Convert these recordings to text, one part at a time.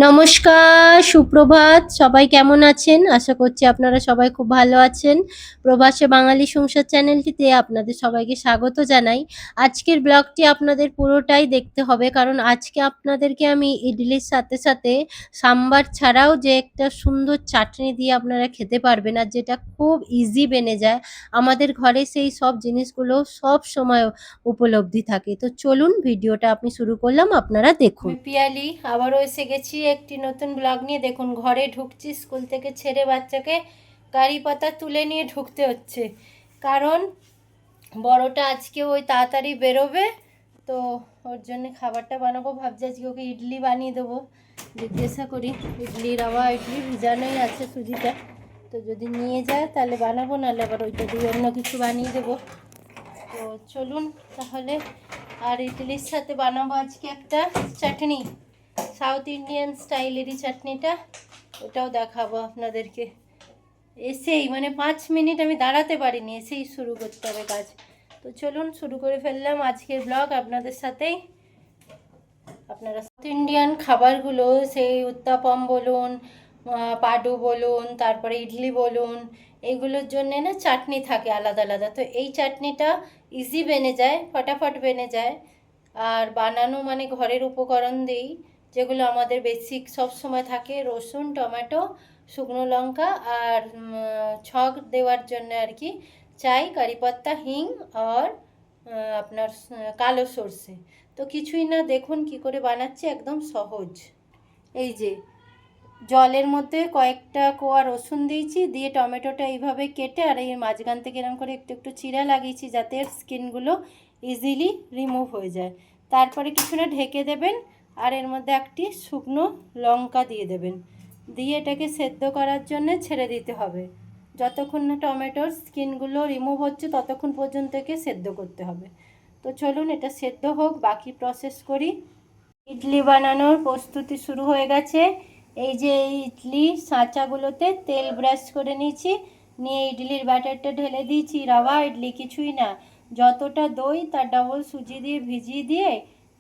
নমস্কার, সুপ্রভাত। সবাই কেমন আছেন? আশা করছি আপনারা সবাই খুব ভালো আছেন। প্রবাসে বাঙালি সংসার চ্যানেলটিতে আপনাদের সবাইকে স্বাগত জানাই। আজকের ব্লগটি আপনাদের পুরোটাই দেখতে হবে, কারণ আজকে আপনাদেরকে আমি ইডলির সাথে সাথে সাম্বার ছাড়াও যে একটা সুন্দর চাটনি দিয়ে আপনারা খেতে পারবেন, আর যেটা খুব ইজি বেনে যায়। আমাদের ঘরে সেই সব জিনিসগুলো সব সময় উপলব্ধি থাকে। তো চলুন, ভিডিওটা আপনি শুরু করলাম, আপনারা দেখুন। আমি পিয়ালি আবারও এসে গেছি একটি নতুন ব্লগ নিয়ে। দেখুন, ঘরে ঢুকছি, স্কুল থেকে ছেড়ে বাচ্চাকে কারি পাতা তুলে নিয়ে ঢুকতে হচ্ছে, কারণ বড়টা আজকে ওই তাড়াতাড়ি বেরোবে, তো ওর জন্য খাবারটা বানাবো। ভাবছি আজকে ওকে ইডলি বানিয়ে দেবো। জিজ্ঞাসা করি, ইডলি রাওয়া ইডলি ভিজানোই আছে সুজিটা, তো যদি নিয়ে যায় তাহলে বানাবো, নাহলে আবার ওইটা দিয়ে অন্য কিছু বানিয়ে দেবো। তো চলুন তাহলে। আর ইডলির সাথে বানাবো আজকে একটা চাটনি, সাউথ ইন্ডিয়ান স্টাইলেরই চাটনিটা, ওটাও দেখাবো আপনাদেরকে। এসেই মানে 5 মিনিট আমি দাঁড়াতে পারিনি, এসেই শুরু করতে হবে কাজ। তো চলুন, শুরু করে ফেললাম আজকের ব্লগ আপনাদের সাথেই। আপনারা সাউথ ইন্ডিয়ান খাবারগুলো, সেই উত্তাপম বলুন, পাডু বলুন, তারপরে ইডলি বলুন, এইগুলোর জন্যে না চাটনি থাকে আলাদা আলাদা। তো এই চাটনিটা ইজি বেনে যায়, ফটাফট বেনে যায়, আর বানানো মানে ঘরের উপকরণ দিই, যেগুলো আমাদের বেসিক সব সময় থাকে: রসুন, টমেটো, শুকনো লঙ্কা, আর ছক দেওয়ার জন্য আর কি চাই কারিপাত্তা, হিং, আর আপনার কালো সর্ষে। তো কিছুই না, দেখুন কি করে বানাচ্ছি, একদম সহজ। এই যে জলের মধ্যে কয়েকটা কোয়া রসুন দিয়েছি, দিয়ে টমেটোটা এইভাবে কেটে আর এই মাঝখান থেকে এরকম করে একটু একটু চিরা লাগিয়েছি, যাতে এর স্কিনগুলো ইজিলি রিমুভ হয়ে যায়। তারপরে কিছুটা ঢেকে দেবেন, আর এর মধ্যে একটি শুকনো লঙ্কা দিয়ে দেবেন, দিয়ে এটাকে সেদ্ধ করার জন্য ছেড়ে দিতে হবে। যতক্ষণ না টমেটোর স্কিনগুলো রিমুভ হচ্ছে ততক্ষণ পর্যন্ত একে সেদ্ধ করতে হবে। তো চলুন এটা সেদ্ধ হোক, বাকি প্রসেস করি। ইডলি বানানোর প্রস্তুতি শুরু হয়ে গেছে। এই যে এই ইডলি সাঁচাগুলোতে তেল ব্রাশ করে নিয়েছি, নিয়ে ইডলির ব্যাটারটা ঢেলে দিয়েছি। রাওয়া ইডলি, কিছুই না, যতটা দই তার ডবল সুজি দিয়ে ভিজিয়ে দিয়ে,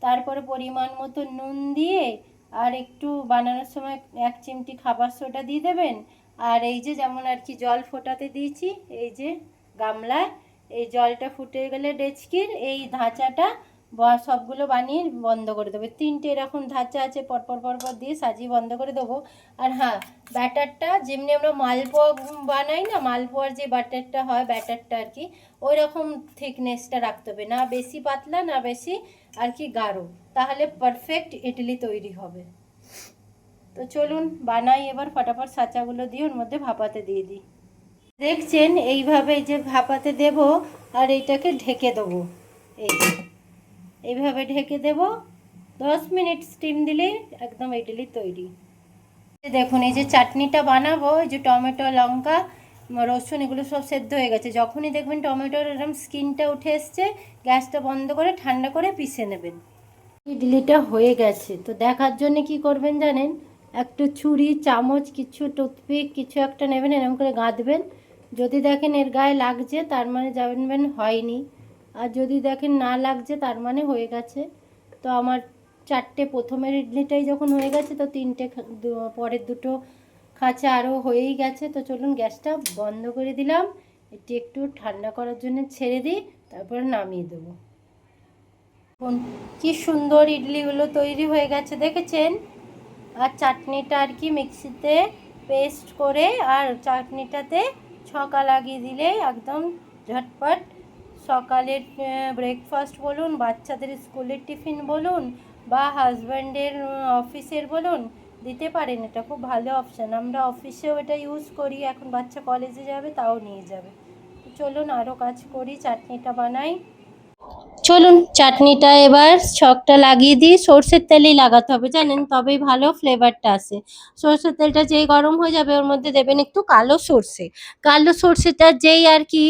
তারপরে পরিমাণ মতো নুন দিয়ে, আর একটু বানানোর সময় 1 চিমটি খাবার সোডা দিয়ে দেবেন। আর এই যে যেমন আর কি জল ফোটাতে দিয়েছি, এই যে গামলায়, এই জলটা ফুটে গেলে ডেচকির এই ধাঁচাটা সবগুলো বানিয়ে বন্ধ করে দেবে। 3টে এরকম ধাঁচা আছে, পরপর পরপর দিয়ে সাজিয়ে বন্ধ করে দেবো। আর হ্যাঁ, ব্যাটারটা যেমনি আমরা মালপোয়া বানাই না, মালপোয়ার যে ব্যাটারটা হয়, ব্যাটারটা আর কি ওই রকম থিকনেসটা রাখতে হবে, না বেশি পাতলা না বেশি আর কি গাঢ়, তাহলে পারফেক্ট ইডলি তৈরি হবে। তো চলুন বানাই এবার, ফটাফট সাঁচাগুলো দিয়ে ওর মধ্যে ভাপাতে দিয়ে দিই। দেখছেন এইভাবে যে ভাপাতে দেব, আর এইটাকে ঢেকে দেবো। এই যে এইভাবে ঢেকে দেব, 10 মিনিট স্টিম দিলেই একদম ইডলি তৈরি। দেখুন এই যে চাটনিটা বানাবো, এই যে টমেটো, লঙ্কা, রসুন, এগুলো সব সেদ্ধ হয়ে গেছে। যখনই দেখবেন টমেটোর এরকম স্কিনটা উঠে এসছে, গ্যাসটা বন্ধ করে ঠান্ডা করে পিষে নেবেন। ইডলিটা হয়ে গেছে। তো দেখার জন্য কি করবেন জানেন, একটু ছুরি, চামচ, কিছু টুথপিক কিছু একটা নেবেন, এরকম করে গাঁথবেন। যদি দেখেন এর গায়ে লাগছে, তার মানে জানবেন হয়নি, আর যদি দেখেন না লাগছে, তার মানে হয়ে গেছে। তো আমার 4টে প্রথমের ইডলিটাই যখন হয়ে গেছে, তো 3টে পরের দুটো খাঁচা আরও হয়েই গেছে। তো চলুন গ্যাসটা বন্ধ করে দিলাম, এটি একটু ঠান্ডা করার জন্য ছেড়ে দিই, তারপরে নামিয়ে দেবো। কি সুন্দর ইডলিগুলো তৈরি হয়ে গেছে, দেখেছেন? আর চাটনিটা আর কি মিক্সিতে পেস্ট করে আর চাটনিটাতে ছকা লাগিয়ে দিলে একদম ঝটপট সকালের ব্রেকফাস্ট বলুন, বাচ্চাদের স্কুলের টিফিন বলুন, বা হাজব্যান্ডের অফিসের বলুন, দিতে পারেন। এটা খুব ভালো অপশান। আমরা অফিসেও এটা ইউজ করি, এখন বাচ্চা কলেজে যাবে তাও নিয়ে যাবে। চলুন আরও কাজ করি, চাটনিটা বানাই। চলুন চাটনিটা এবার ছকটা লাগিয়ে দিই। সর্ষের তেলেই লাগাতে হবে জানেন, তবেই ভালো ফ্লেভারটা আসে। সর্ষের তেলটা যেই গরম হয়ে যাবে, ওর মধ্যে দেবেন একটু কালো সর্ষে। কালো সর্ষেটা যেই আর কি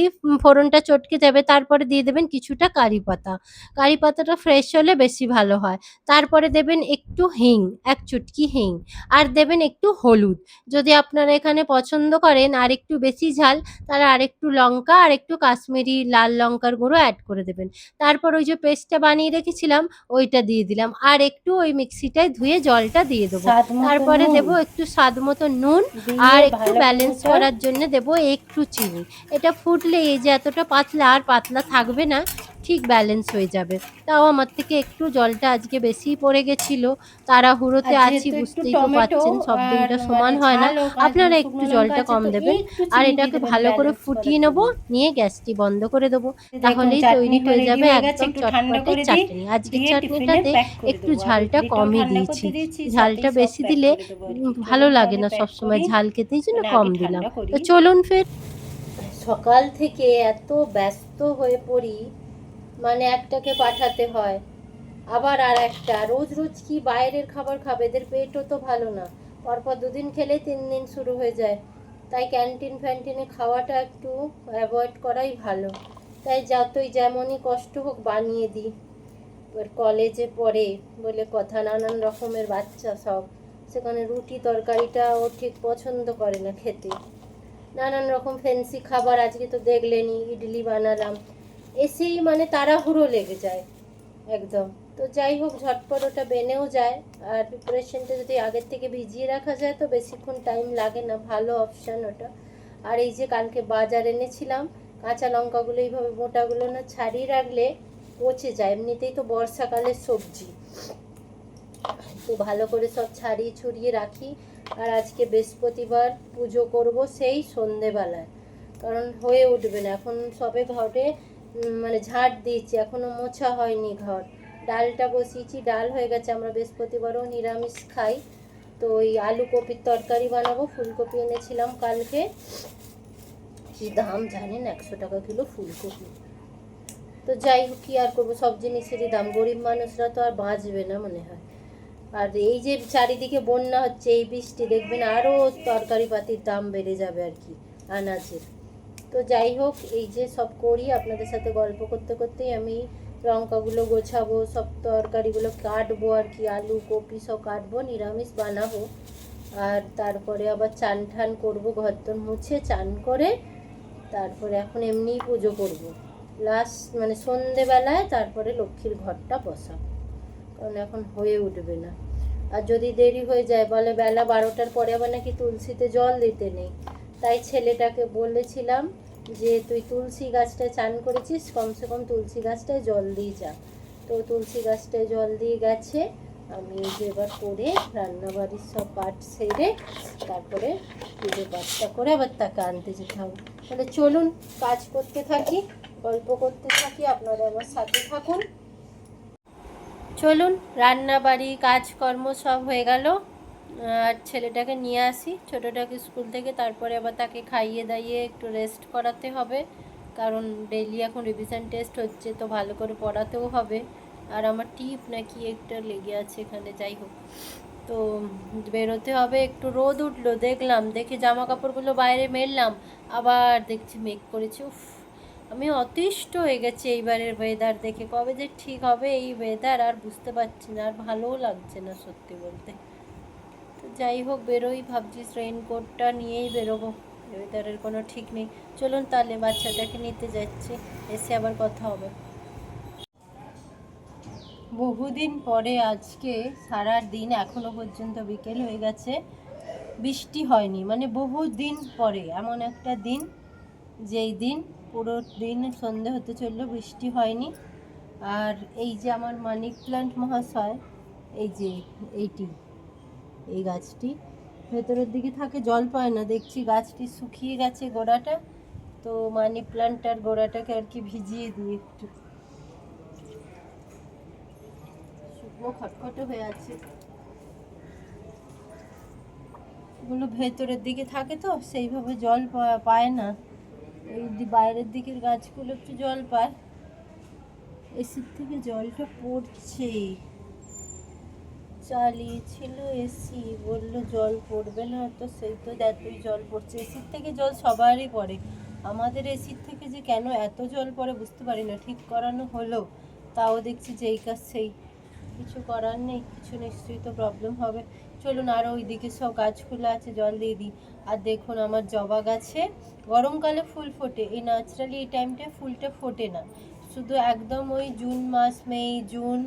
ফোড়নটা চটকে যাবে, তারপরে দিয়ে দেবেন কিছুটা কারি পাতা। কারি পাতাটা ফ্রেশ হলে বেশি ভালো হয়। তারপরে দেবেন একটু হিং, 1 চুটকি হিং, আর দেবেন একটু হলুদ। যদি আপনারা এখানে পছন্দ করেন আর একটু বেশি ঝাল, তাহলে আরেকটু লঙ্কা আর একটু কাশ্মীরি লাল লঙ্কার গুঁড়ো অ্যাড করে দেবেন। তারপর ওই যে পেস্টটা বানিয়ে রেখেছিলাম ওইটা দিয়ে দিলাম, আর একটু ওই মিক্সিটায় ধুয়ে জলটা দিয়ে দেবো। স্বাদ মতো তারপরে নুন দেবো একটু স্বাদ মতো নুন, দিয়ে আর একটু ভালো ব্যালেন্স করে করার জন্য দেবো একটু চিনি। এটা ফুটলে এই যে এতটা পাতলা আর পাতলা থাকবে না, ঠিক ব্যালেন্স হয়ে যাবে। তাও আমার থেকে একটু জলটা আজকে বেশিই পড়ে গেছিলো, তাড়াহুড়োতে আর আছি, যেহেতু একটু বুঝতেই তো টমেটো পারছেন সব আর দিনটা মানে সমান হয় না। ঝাল ও আপনারা একটু শুকনো লঙ্কা জলটা আছে, কম তো দেবেন। একটু আর চিনি দিয়ে এটাকে দেবেন ভালো করে ব্যালেন্স করার ফুটিয়ে নেবো, জন্য। নিয়ে গ্যাসটি বন্ধ করে দেবো। দেখুন তাহলেই তৈরি চাটনিটা হয়ে রেডি যাবে হয়ে গেছে, একদম একটু ঠান্ডা চটপটে করে দিই, চাটনি। আজকের দিয়ে টিফিনে চাটনিটাতে প্যাক করে একটু দেবো। আর ঝালটা ইডলিটাও কমই ঠান্ডা দিয়েছি, করতে দিয়েছি, সাথেই ঝালটা সব বেশি প্যাক দিলে করে দেবো আর কি। ভালো চলুন লাগে তাহলে না প্যাক সবসময়, করি, ঝাল খেতেই জন্য মানে কম আগে দিলাম। ঠান্ডা তো করি। চলুন ফের। সকাল থেকে এত ব্যস্ত হয়ে পড়ি, মানে একটাকে পাঠাতে হয়, আবার আর একটা, রোজ রোজ কি বাইরের খাবার খাবে, এদের পেটও তো ভালো না, পরপর দুদিন খেলেই 3 দিন শুরু হয়ে যায়। তাই ক্যান্টিন ফ্যান্টিনে খাওয়াটা একটু অ্যাভয়েড করাই ভালো। তাই যতই যেমনই কষ্ট হোক বানিয়ে দিই। এবার কলেজে পড়ে বলে কথা, নানান রকমের বাচ্চা সব, সেখানে রুটি তরকারিটা ও ঠিক পছন্দ করে না খেতে, নানান রকম ফ্যান্সি খাবার। আজকে তো দেখলেনি ইডলি বানালাম, এসেই মানে তাড়াহুড়ো লেগে যায় একদম। তো যাই হোক, ঝটপট ওটা বেনেও যায়, আর প্রিপারেশনটা যদি আগের থেকে ভিজিয়ে রাখা যায় তো বেশিক্ষণ টাইম লাগে না, ভালো অপশান ওটা। আর এই যে কালকে বাজার এনেছিলাম, কাঁচা লঙ্কাগুলো এইভাবে মোটাগুলো না ছাড়িয়ে রাখলে পচে যায়, এমনিতেই তো বর্ষাকালের সবজি, তো ভালো করে সব ছাড়িয়ে ছড়িয়ে রাখি। আর আজকে বৃহস্পতিবার, পুজো করব সেই সন্ধেবেলায়, কারণ হয়ে উঠবে না এখন, সবে ঘরে মানে ঝাড় দিয়েছি, এখনো মোছা হয়নি ঘর। ডালটা বসিয়েছি, ডাল হয়ে গেছে, আমরা বৃহস্পতিবারও নিরামিষ খাই। তো ওই আলু কপির তরকারি বানাবো, ফুলকপি এনেছিলাম কালকে, কি দাম জানেন, 100 টাকা কিলো ফুলকপি। তো যাই হোক, কি আর করবো, সব জিনিসেরই দাম, গরিব মানুষরা তো আর বাঁচবে না মনে হয়। আর এই যে চারিদিকে বন্যা হচ্ছে, এই বৃষ্টি দেখবেন আরও তরকারি পাতির দাম বেড়ে যাবে আর কি, আনাজের। তো যাই হোক, এই যে সব করি, আপনাদের সাথে গল্প করতে করতেই আমি লঙ্কাগুলো গোছাবো, সব তরকারিগুলো কাটবো আর কি, আলু কপি সব কাটবো, নিরামিষ বানাবো। আর তারপরে আবার চান ঠান করবো, ঘর তোর মুছে চান করে তারপরে এখন এমনিই পুজো করব লাস্ট, মানে সন্ধেবেলায়, তারপরে লক্ষ্মীর ঘরটা বসাবো, কারণ এখন হয়ে উঠবে না। আর যদি দেরি হয়ে যায়, বলে বেলা 12টার পরে আবার নাকি তুলসীতে জল দিতে নেই। তাই ছেলেটাকে বলেছিলাম যে তুই তুলসী গাছটায় চান করেছিস, কমসে কম তুলসী গাছটায় জল দিয়ে যা। তো তুলসী গাছটায় জল দিয়ে গেছে। আমি এই যে এবার করে রান্নাবাড়ির সব পাট সেরে তারপরে পুজো পাঠটা করে আবার তাকে আনতে যেতে হবে। তাহলে চলুন কাজ করতে থাকি, গল্প করতে থাকি, আপনারা আমার সাথে থাকুন। চলুন, রান্না বাড়ি কাজকর্ম সব হয়ে গেল, আর ছেলেটাকে নিয়ে আসি ছোটোটাকে স্কুল থেকে, তারপরে আবার তাকে খাইয়ে দাইয়ে একটু রেস্ট করাতে হবে, কারণ ডেইলি এখন রিভিশন টেস্ট হচ্ছে, তো ভালো করে পড়াতেও হবে। আর আমার টিপ নাকি একটা লেগে আছে এখানে, যাই হোক, তো বেরোতে হবে। একটু রোদ উঠলো দেখলাম, দেখে জামা কাপড়গুলো বাইরে মেললাম, আবার দেখছি মেঘ করেছে। উফ, আমি অতিষ্ঠ হয়ে গেছি এইবারের ওয়েদার দেখে, কবে যে ঠিক হবে এই ওয়েদার আর বুঝতে পারছি না, আর ভালোও লাগছে না সত্যি বলতে। তো যাই হোক, বেরোই ভাবছি, রেইনকোটটা নিয়েই বেরোবো, ওয়েদারের কোনো ঠিক নেই। চলুন তাহলে বাচ্চাটাকে নিতে যাচ্ছি, এসে আবার কথা হবে। বহুদিন পরে আজকে সারা দিন, এখনো পর্যন্ত বিকেল হয়ে গেছে, বৃষ্টি হয়নি, মানে বহু দিন পরে এমন একটা দিন, যেই দিন পুরো দিন সন্ধে হতে চললো বৃষ্টি হয়নি। আর এই যে আমার মানি প্ল্যান্ট মহাশয়, এই যে এইটি, এই গাছটি ভেতরের দিকে থাকে, জল পায় না, দেখছি গাছটি শুকিয়ে গেছে গোড়াটা, তো মানি প্ল্যান্টটার গোড়াটাকে আর কি ভিজিয়ে দিই একটু, শুকনো খটখটে হয়ে আছে, এগুলো ভেতরের দিকে থাকে তো সেইভাবে জল পায় না, এই বাইরের দিকের গাছগুলো একটু জল পায়। এসির থেকে জলটা পড়ছে, চালিয়েছিল এসি, বললো জল পড়বে না, তো সেই তো এতই জল পড়ছে, এসির থেকে জল সবারই পড়ে, আমাদের এসির থেকে যে কেন এত জল পড়ে বুঝতে পারি না। ঠিক করানো হলো, তাও দেখছি যে এই কাজ সেই, কিছু করার নেই, কিছু নিশ্চয়ই তো প্রবলেম হবে। চলুন, আরও ওইদিকে সব গাছগুলো আছে, জল দিয়ে দিই। আর দেখুন আমার জবা গাছে গরমকালে ফুল ফোটে, এই ন্যাচারালি এই টাইমটায় ফুলটা ফোটে না, শুধু একদম ওই জুন মাস, মে জুন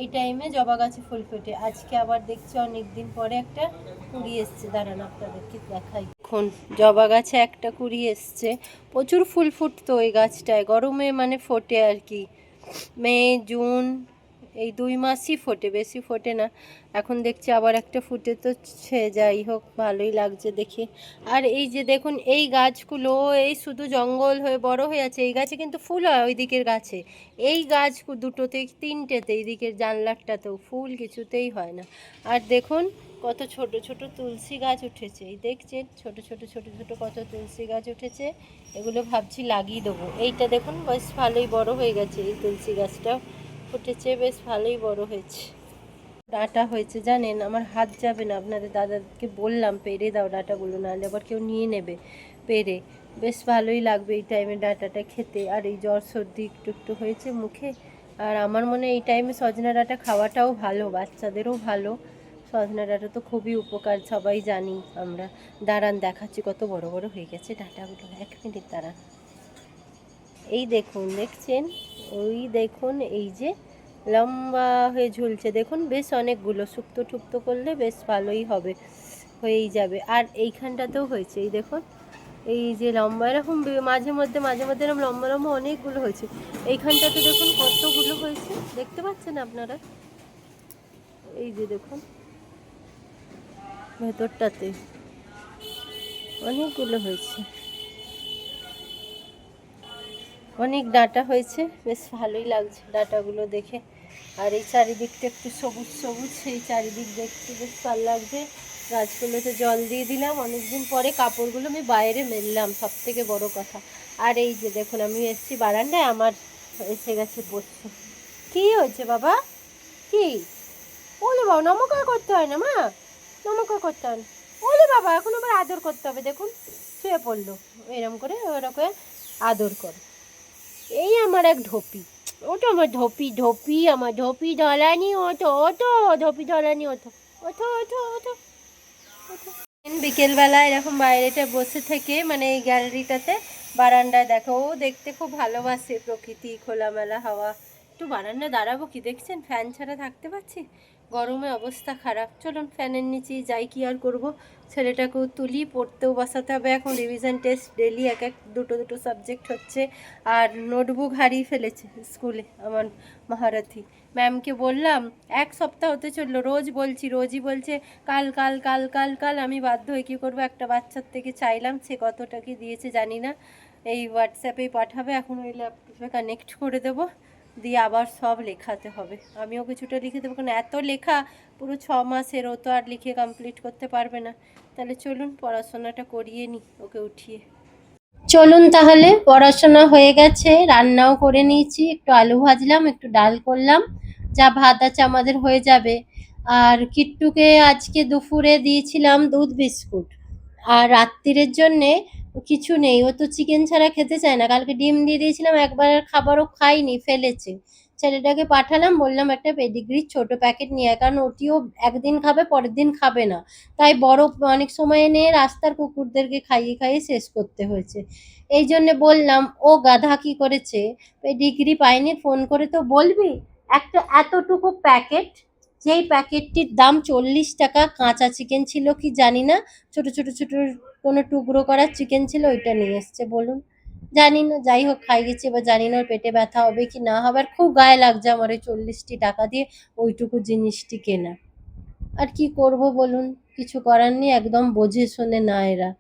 এই টাইমে জবা গাছে ফুল ফোটে। আজকে আবার দেখছি অনেক দিন পরে একটা কুড়ি এসছে, দাঁড়ান আপনাদেরকে দেখাই। এখন জবা গাছে একটা কুড়ি এসছে, প্রচুর ফুল ফুটতো ওই গাছটায়, গরমে মানে ফোটে আর কি, মে জুন এই 2 মাসই ফোটে, বেশি ফোটে না। এখন দেখছি আবার একটা ফুটে, তো যাই হোক ভালোই লাগছে দেখে। আর এই যে দেখুন এই গাছগুলো এই শুধু জঙ্গল হয়ে বড় হয়ে আছে, এই গাছে কিন্তু ফুল হয় ওই দিকের গাছে, এই গাছ দুটোতে তিনটেতে এই দিকের জানলাটাতেও ফুল কিছুতেই হয় না। আর দেখুন কত ছোট ছোট তুলসী গাছ উঠেছে, এই দেখছেন ছোট ছোট ছোট ছোট কত তুলসী গাছ উঠেছে, এগুলো ভাবছি লাগিয়ে দেবো। এইটা দেখুন বেশ ভালোই বড় হয়ে গেছে, এই তুলসী গাছটাও ফুটেছে, বেশ ভালোই বড় হয়েছে, ডাঁটা হয়েছে জানেন, আমার হাত যাবে না, আপনাদের দাদাকে বললাম পেরে দাও ডাঁটাগুলো, নাহলে আবার কেউ নিয়ে নেবে পেরে। বেশ ভালোই লাগবে এই টাইমে ডাঁটাটা খেতে। আর এই জ্বর সর্দি একটু একটু হয়েছে মুখে, আর আমার মনে হয় এই টাইমে সজনা ডাঁটা খাওয়াটাও ভালো, বাচ্চাদেরও ভালো। সজনা ডাঁটা তো খুবই উপকার, সবাই জানি আমরা। দাঁড়ান দেখাচ্ছি কত বড় বড় হয়ে গেছে ডাঁটাগুলো, 1 মিনিট দাঁড়ান। এই দেখুন দেখছেন, ওই দেখুন এই যে লম্বা হয়ে ঝুলছে দেখুন, বেশ অনেকগুলো, শুক্তো টুক্তো করলে বেশ ভালোই হবে, হয়েই যাবে। আর এইখানটাতেও হয়েছে, এই দেখুন এই যে লম্বা এরকম মাঝে মধ্যে এরকম লম্বা লম্বা অনেকগুলো হয়েছে। এইখানটাতে দেখুন কতগুলো হয়েছে, দেখতে পাচ্ছেন আপনারা, এই যে দেখুন ভেতরটাতে অনেকগুলো হয়েছে, অনেক ডাঁটা হয়েছে, বেশ ভালোই লাগছে ডাঁটাগুলো দেখে। আর এই চারিদিকটা একটু সবুজ সবুজ, সেই চারিদিক দেখতে বেশ ভালো লাগছে। গাছগুলোতে জল দিয়ে দিলাম, অনেকদিন পরে কাপড়গুলো আমি বাইরে মেললাম, সব থেকে বড় কথা। আর এই যে দেখুন আমি এসেছি বারান্দায়, আমার এসে গেছে বসছে। কী হয়েছে বাবা, কি? ওলে বাবা নমস্কার করতে হয় না মা, নমস্কার করতে হয় না। ওলে বাবা এখন আবার আদর করতে হবে, দেখুন শুয়ে পড়লো, এরম করে ওরকম আদর করে। এই আমার এক ঢোপি, ওটো আমার ঢোপি, ঢোপি আমার ঢোপি ঢলানি, ওঠো ওঠো ঢোপি ঢলানি, ওঠো ওঠো ওঠো ওঠো ওঠো। বিকেলবেলা এরকম বাইরেটা বসে থেকে, মানে এই গ্যালারিটাতে বারান্দায় দেখো, ও দেখতে খুব ভালোবাসে প্রকৃতি, খোলামেলা হাওয়া। একটু বারান্দায় দাঁড়াবো কি, দেখছেন ফ্যান ছাড়া থাকতে পারছি, গরমে অবস্থা খারাপ। চলুন ফ্যানের নিচেই যাই, কি আর করব। ছেলেটাকেও তুলি, পড়তেও বসাতে হবে, এখন রিভিশন টেস্ট ডেলি এক এক দুটো দুটো সাবজেক্ট হচ্ছে। আর নোটবুক হারিয়ে ফেলেছে স্কুলে আমার মহারথী। ম্যামকে বললাম, 1 সপ্তাহ হতে চললো, রোজ বলছি, রোজই বলছে কাল কাল কাল কাল কাল। আমি বাধ্য হয়ে কী করবো, একটা বাচ্চার থেকে চাইলাম, সে কতটা কি দিয়েছে জানি না, এই হোয়াটসঅ্যাপেই পাঠাবে, এখন ওই ল্যাপটপে কানেক্ট করে দেবো, দিয়ে আবার সব লেখাতে হবে। আমিও কিছুটা লিখে দেবো, কারণ এত লেখা পুরো 6 মাসের, ও তো আর লিখে কমপ্লিট করতে পারবে না। তাহলে চলুন পড়াশোনাটা করিয়ে নিই ওকে উঠিয়ে। চলুন তাহলে, পড়াশোনা হয়ে গেছে, রান্নাও করে নিয়েছি, একটু আলু ভাজলাম, একটু ডাল করলাম, যা ভাত আছে আমাদের হয়ে যাবে। আর কিট্টুকে আজকে দুপুরে দিয়েছিলাম দুধ বিস্কুট, আর রাত্তিরের জন্যে কিছু নেই, ও তো চিকেন ছাড়া খেতে চায় না। কালকে ডিম দিয়ে দিয়েছিলাম, একবারের খাবারও খাইনি, ফেলেছে। ছেলেটাকে পাঠালাম, বললাম একটা পেডিগ্রির ছোট প্যাকেট নিয়ে আয়, কারণ ওটিও একদিন খাবে, পরের দিন খাবে না, তাই বড় অনেক সময় এনে রাস্তার কুকুরদেরকে খাইয়ে খাইয়ে শেষ করতে হয়েছে। এই জন্যে বললাম, ও গাধা কি করেছে, পেডিগ্রি পায়নি, ফোন করে তো বলবি। একটা এতটুকু প্যাকেট, যেই প্যাকেটটির দাম 40 টাকা, কাঁচা চিকেন ছিল কি জানি না, ছোট ছোট ছোট কোনো টুকরো করা চিকেন ছিল, ওইটা নিয়ে এসছে। বলুন, জানি না, যাই হোক খাইয়েছি, এবার জানি না ওর পেটে ব্যথা হবে কি না হবে। আর খুব গায়ে লাগছে আমার ওই 40টি টাকা দিয়ে ওইটুকু জিনিসটি কেনা। আর কি করব বলুন, কিছু করার নেই, একদম বোঝে শোনে না এরা।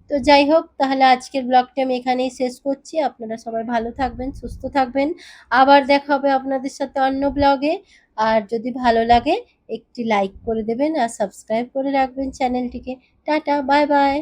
তো যাই হোক, তাহলে আজকের ব্লগটি আমি এখানেই শেষ করছি। আপনারা সবাই ভালো থাকবেন, সুস্থ থাকবেন, আবার দেখা হবে আপনাদের সাথে অন্য ব্লগে। আর যদি ভালো লাগে একটি লাইক করে দেবেন, আর সাবস্ক্রাইব করে রাখবেন চ্যানেলটিকে। Tata, bye bye.